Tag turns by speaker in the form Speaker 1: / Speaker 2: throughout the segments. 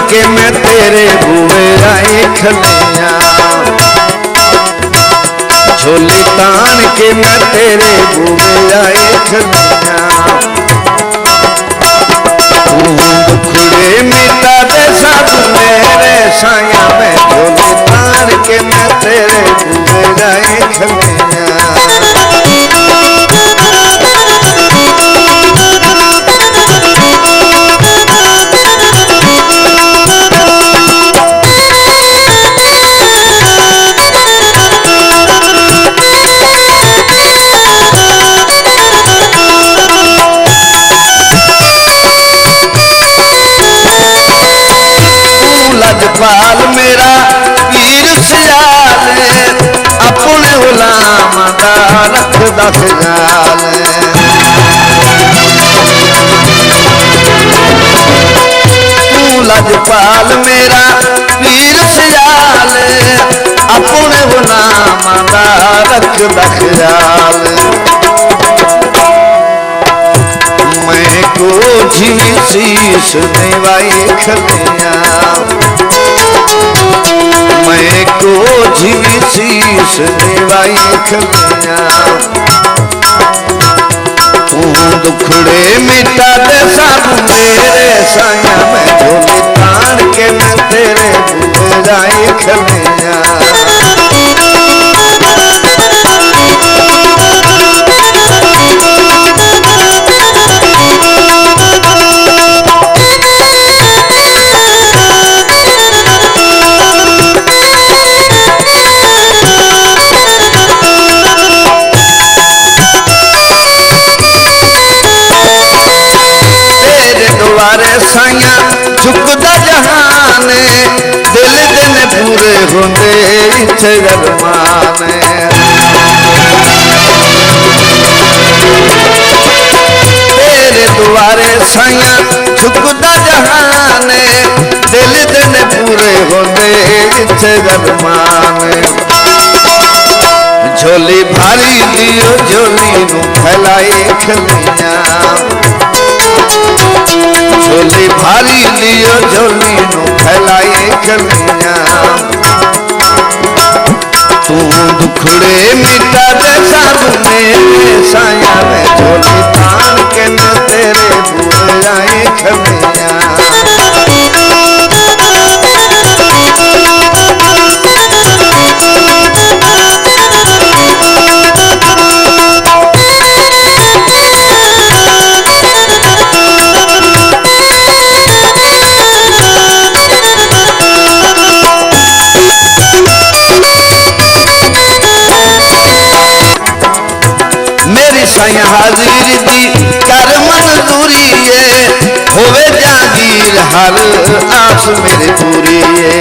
Speaker 1: के मैं तेरे बूहे आई खलिया, झोली तान के मैं तेरे बूहे आई खलिया। दुखड़े मिटा दे सब मेरे साया में, झोली तान के मैं तेरे बूहे आई खलिया। लजपाल मेरा वीर सियाल, अपने गुलाम दा रखदा ख्याल। तू लजपाल मेरा वीर सियाल, अपने गुलाम दा रखदा ख्याल। मैं को जी शीश निवाई खलिया, मैं को जी शीश निवाई खलिया। तू दुखड़े मिटा दे सब मेरे साया में, झोली तान के मैं तेरे बूहे आई खलिया। साया झुकदा जहान, दिल दिन पूरे होंदे इच्छे अरमान। तेरे दुआरे साया झुकदा जहान, दिल दिन पूरे होंदे इच्छे अरमान। झोली भारी दियो झोली नू फैलाई खलिया, झोली भारी लियो झोली नू फैलाई खलिया। तू दुखड़े मिटा दे सब मेरे साया में, झोली तान के मैं तेरे बूहे आई खलिया। साया हाजिर दी कर मंजूरी है, होवे जागीर हर आस मेरी पूरी है।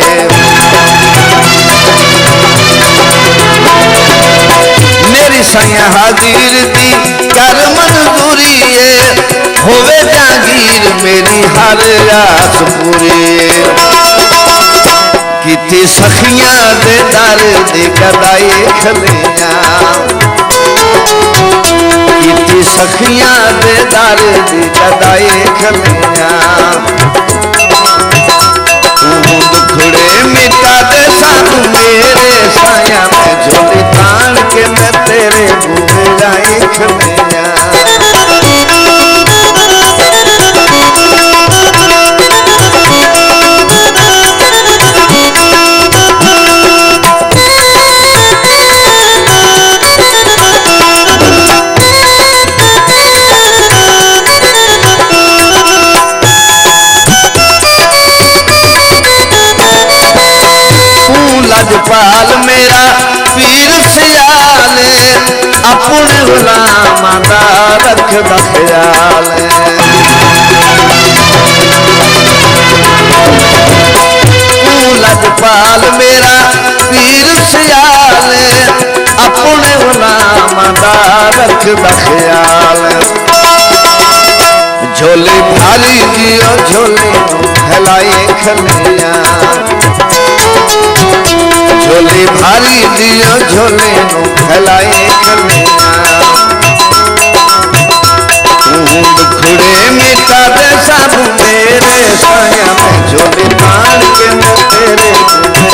Speaker 1: मेरी साया हाजिर दी कर मंजूरी है, होवे जागीर मेरी हर आस पूरी है। किती सखियां दे दर दे गदाई खलिया, किती सखियां दे दर दी गदाई खलिया। तू दुखड़े मिटा दे सब मेरे साया में, झोली तान के मैं तेरे बूहे आई खलिया। लजपाल मेरा वीर सियाल, अपने गुलाम दा रखदा ख्याल। तू लजपाल मेरा वीर सियाल, अपने गुलाम दा रखदा ख्याल। झोली भारी दियो झोली नू फैलाई खलिया, झोली भारी दियो झोली नू फैलाई खलिया। तू दुखड़े मिटा दे सब मेरे साया में झोली तान के मैं तेरे बुए